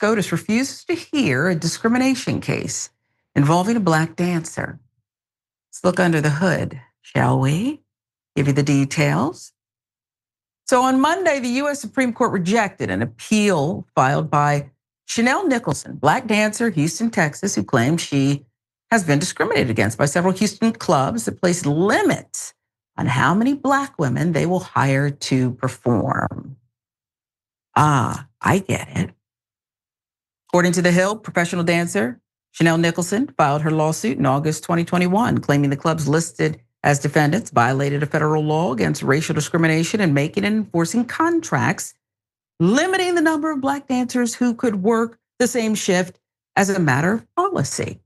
SCOTUS refuses to hear a discrimination case involving a Black dancer. Let's look under the hood, shall we? Give you the details. So on Monday, the US Supreme Court rejected an appeal filed by Chanel Nicholson, Black dancer, Houston, Texas, who claimed she has been discriminated against by several Houston clubs that place limits on how many Black women they will hire to perform. I get it. According to The Hill, professional dancer Chanel Nicholson filed her lawsuit in August 2021, claiming the clubs listed as defendants violated a federal law against racial discrimination and making and enforcing contracts limiting the number of Black dancers who could work the same shift as a matter of policy.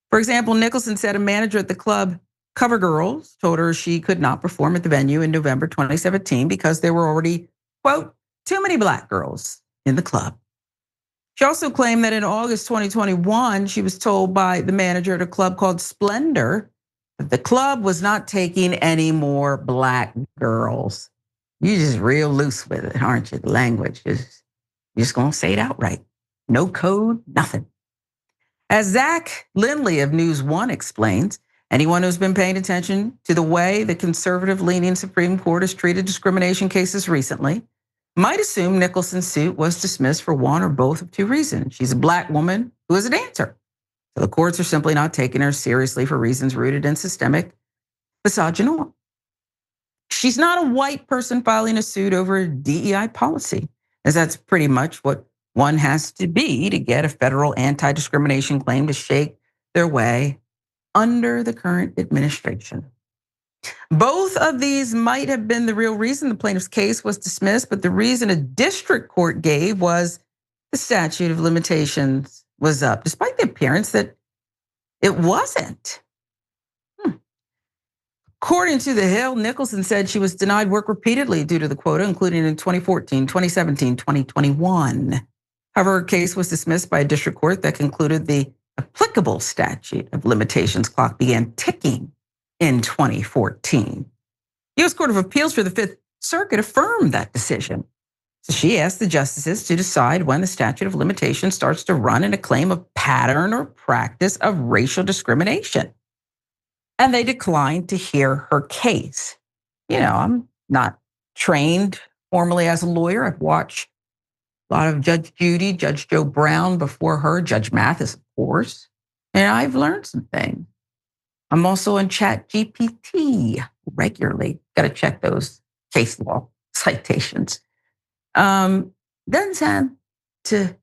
For example, Nicholson said a manager at the club CoverGirls told her she could not perform at the venue in November 2017 because there were already, quote, too many Black girls in the club. She also claimed that in August 2021, she was told by the manager at a club called Splendor that the club was not taking any more Black girls. You're just real loose with it, aren't you? The language is, you're just gonna say it outright. No code, nothing. As Zach Lindley of News One explains, anyone who's been paying attention to the way the conservative-leaning Supreme Court has treated discrimination cases recently might assume Nicholson's suit was dismissed for one or both of two reasons. She's a Black woman who is a dancer. So the courts are simply not taking her seriously for reasons rooted in systemic misogyny. She's not a white person filing a suit over a DEI policy, as that's pretty much what one has to be to get a federal anti-discrimination claim to shake their way under the current administration. Both of these might have been the real reason the plaintiff's case was dismissed, but the reason a district court gave was the statute of limitations was up, despite the appearance that it wasn't. According to The Hill, Nicholson said she was denied work repeatedly due to the quota, including in 2014, 2017, 2021. However, her case was dismissed by a district court that concluded the applicable statute of limitations clock began ticking in 2014. US Court of Appeals for the Fifth Circuit affirmed that decision. So she asked the justices to decide when the statute of limitations starts to run in a claim of pattern or practice of racial discrimination. And they declined to hear her case. You know, I'm not trained formally as a lawyer. I've watched a lot of Judge Judy, Judge Joe Brown before her, Judge Mathis, of course. And I've learned some things. I'm also in ChatGPT regularly. Got to check those case law citations. Doesn't sound to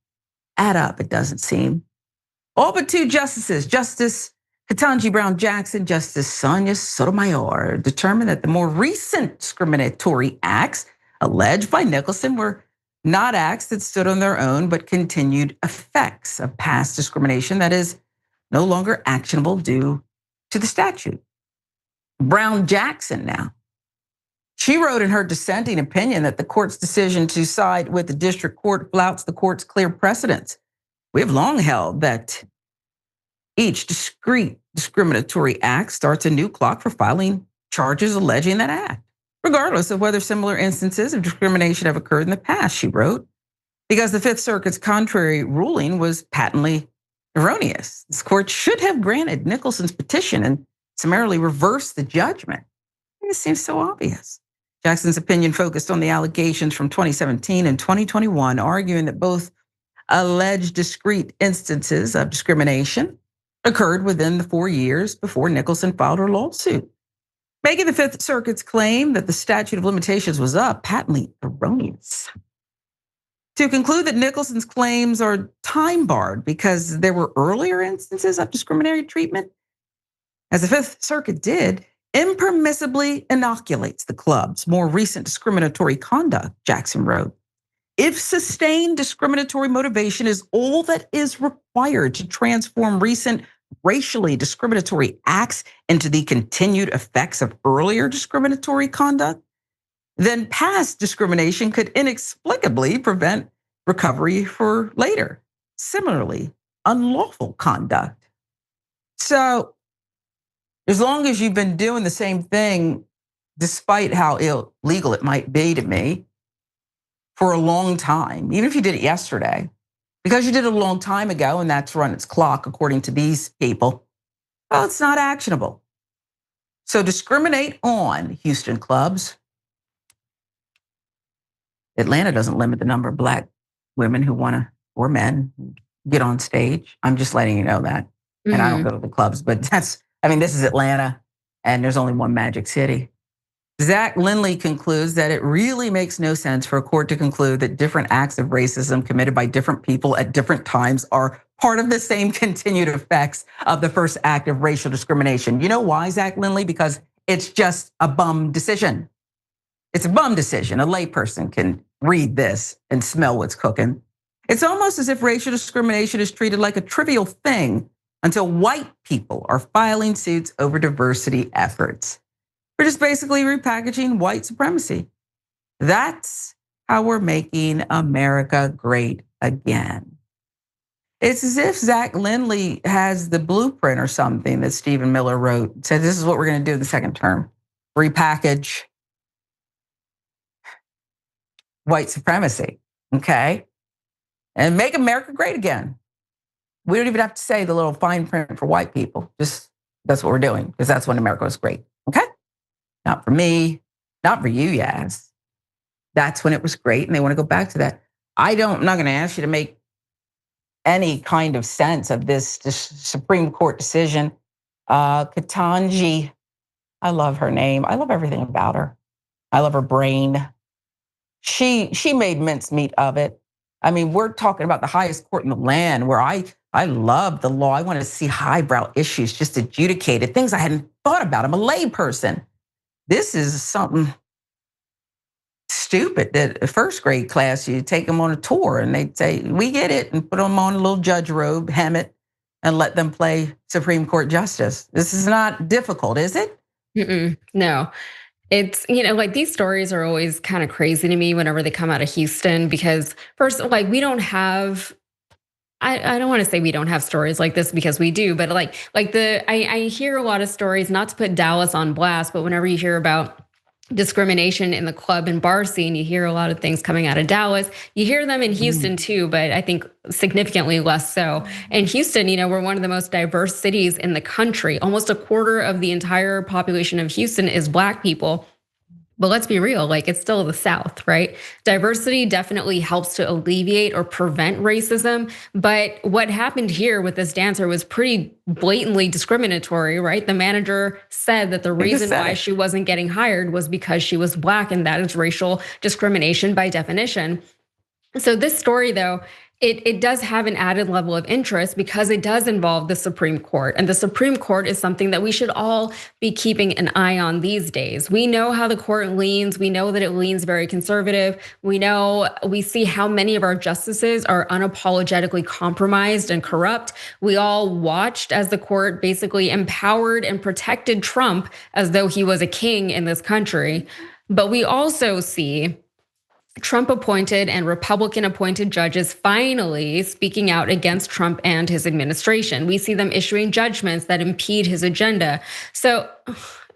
add up, it doesn't seem. All but two justices, Justice Ketanji Brown Jackson, Justice Sonia Sotomayor, determined that the more recent discriminatory acts alleged by Nicholson were not acts that stood on their own, but continued effects of past discrimination that is no longer actionable due to the statute. Brown Jackson now. She wrote in her dissenting opinion that the court's decision to side with the district court flouts the court's clear precedents. We have long held that each discrete discriminatory act starts a new clock for filing charges alleging that act, regardless of whether similar instances of discrimination have occurred in the past, she wrote, because the Fifth Circuit's contrary ruling was patently erroneous. This court should have granted Nicholson's petition and summarily reversed the judgment. It seems so obvious. Jackson's opinion focused on the allegations from 2017 and 2021, arguing that both alleged discrete instances of discrimination occurred within the 4 years before Nicholson filed her lawsuit, making the Fifth Circuit's claim that the statute of limitations was up patently erroneous. To conclude that Nicholson's claims are time barred because there were earlier instances of discriminatory treatment, as the Fifth Circuit did, impermissibly inoculates the club's more recent discriminatory conduct, Jackson wrote. If sustained discriminatory motivation is all that is required to transform recent racially discriminatory acts into the continued effects of earlier discriminatory conduct, then past discrimination could inexplicably prevent recovery for later, similarly unlawful conduct. So as long as you've been doing the same thing, despite how illegal it might be to me, for a long time, even if you did it yesterday, because you did it a long time ago and that's run its clock according to these people, well, it's not actionable. So discriminate on Houston clubs. Atlanta doesn't limit the number of Black women who want to, or men, get on stage. I'm just letting you know that. And I don't go to the clubs, but this is Atlanta and there's only one Magic City. Zach Lindley concludes that it really makes no sense for a court to conclude that different acts of racism committed by different people at different times are part of the same continued effects of the first act of racial discrimination. You know why, Zach Lindley? Because it's just a bum decision. It's a bum decision. A layperson can read this and smell what's cooking. It's almost as if racial discrimination is treated like a trivial thing until white people are filing suits over diversity efforts. We're just basically repackaging white supremacy. That's how we're making America great again. It's as if Zach Lindley has the blueprint or something that Stephen Miller wrote, said this is what we're going to do in the second term. Repackage white supremacy, okay? And make America great again. We don't even have to say the little fine print for white people. Just that's what we're doing, because that's when America was great, okay? Not for me, not for you, Yas. That's when it was great, and they want to go back to that. I'm not going to ask you to make any kind of sense of this Supreme Court decision. Ketanji, I love her name. I love everything about her. I love her brain. She made mincemeat of it. I mean, we're talking about the highest court in the land, where I love the law. I want to see highbrow issues just adjudicated, things I hadn't thought about. I'm a lay person. This is something stupid that a first grade class, you take them on a tour and they say, we get it, and put them on a little judge robe, hem it, and let them play Supreme Court justice. This is not difficult, is it? No. It's, like these stories are always kind of crazy to me whenever they come out of Houston, because first, like we don't have, I don't want to say we don't have stories like this, because we do, but I hear a lot of stories, not to put Dallas on blast, but whenever you hear about discrimination in the club and bar scene, you hear a lot of things coming out of Dallas. You hear them in Houston too, but I think significantly less so. In Houston, we're one of the most diverse cities in the country. Almost a quarter of the entire population of Houston is Black people. But let's be real, it's still the South, right? Diversity definitely helps to alleviate or prevent racism. But what happened here with this dancer was pretty blatantly discriminatory, right? The manager said that the reason why she wasn't getting hired was because she was Black, and that is racial discrimination by definition. So this story, though, it does have an added level of interest because it does involve the Supreme Court. And the Supreme Court is something that we should all be keeping an eye on these days. We know how the court leans. We know that it leans very conservative. We see how many of our justices are unapologetically compromised and corrupt. We all watched as the court basically empowered and protected Trump as though he was a king in this country. But we also see Trump appointed and Republican appointed judges finally speaking out against Trump and his administration. We see them issuing judgments that impede his agenda. So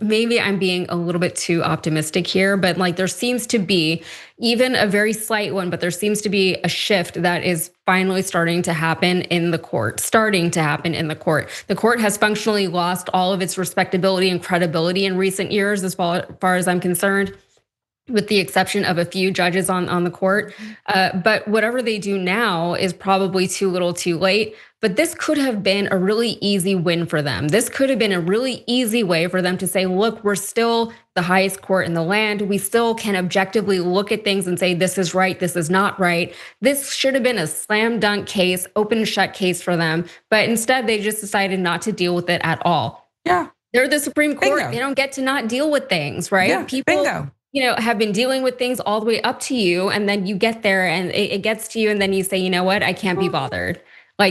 maybe I'm being a little bit too optimistic here, but there seems to be even a very slight one, but there seems to be a shift that is finally starting to happen in the court, The court has functionally lost all of its respectability and credibility in recent years, as far as I'm concerned, with the exception of a few judges on the court. But whatever they do now is probably too little too late. But this could have been a really easy win for them. This could have been a really easy way for them to say, look, we're still the highest court in the land. We still can objectively look at things and say, this is right, this is not right. This should have been a slam dunk case, open and shut case for them. But instead, they just decided not to deal with it at all. Yeah. They're the Supreme Court. Bingo. They don't get to not deal with things, right? Yeah, People, bingo. Have been dealing with things all the way up to you, and then you get there and it gets to you, and then you say, you know what, I can't be bothered.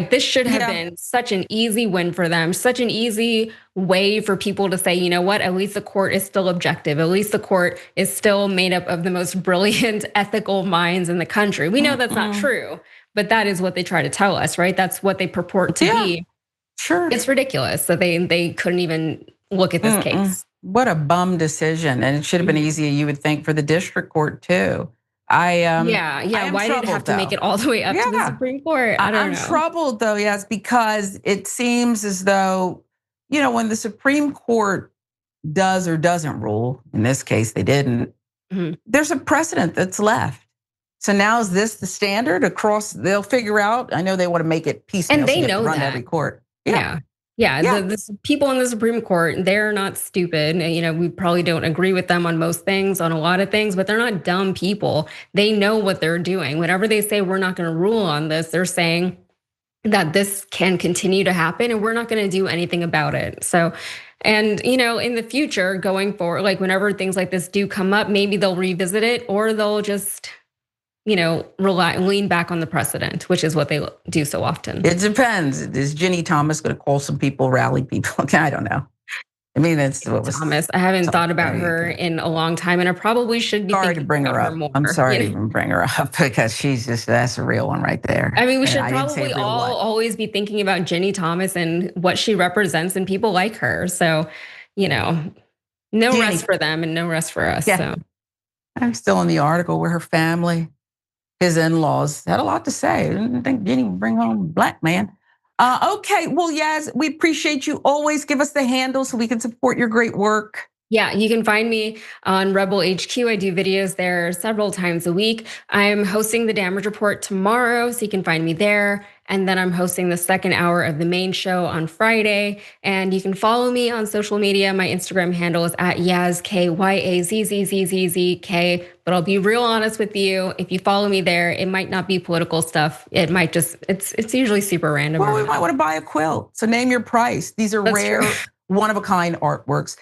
This should have been such an easy win for them, such an easy way for people to say, you know what, at least the court is still objective. At least the court is still made up of the most brilliant, ethical minds in the country. We know that's not true, but that is what they try to tell us, right? That's what they purport to be. Sure. It's ridiculous that they couldn't even look at this case. What a bum decision. And it should have been easier, you would think, for the district court too. Yeah. Why did it have to make it all the way up to the Supreme Court? I don't know. I'm troubled though, yes, because it seems as though, when the Supreme Court does or doesn't rule, in this case they didn't, there's a precedent that's left. So now is this the standard across? They'll figure out. I know they want to make it piecemeal. And they so know run that. every court. Yeah. The people in the Supreme Court, they're not stupid. We probably don't agree with them on most things, on a lot of things, but they're not dumb people. They know what they're doing. Whenever they say we're not going to rule on this, they're saying that this can continue to happen and we're not going to do anything about it. So, and in the future, going forward, like whenever things like this do come up, maybe they'll revisit it or they'll just lean back on the precedent, which is what they do so often. It depends. Is Ginny Thomas going to call some people, rally people? I don't know. I mean, that's what was Thomas. I haven't thought about her in a long time, and I probably should be sorry to bring her up. More, I'm sorry to even bring her up because that's a real one right there. I mean, we should probably always be thinking about Ginny Thomas and what she represents and people like her. So, no rest for them and no rest for us. Yeah. So. I'm still in the article where her family, his in-laws, had a lot to say. I didn't think Ginny would bring home a black man. Okay, well, Yas, we appreciate you. Always give us the handle so we can support your great work. Yeah, you can find me on Rebel HQ. I do videos there several times a week. I'm hosting the Damage Report tomorrow, so you can find me there. And then I'm hosting the second hour of the main show on Friday. And you can follow me on social media. My Instagram handle is @YazK, YAZZZZZK. But I'll be real honest with you. If you follow me there, it might not be political stuff. It might just, it's usually super random. Well, we might want to buy a quilt. So name your price. These are rare, one-of-a-kind artworks.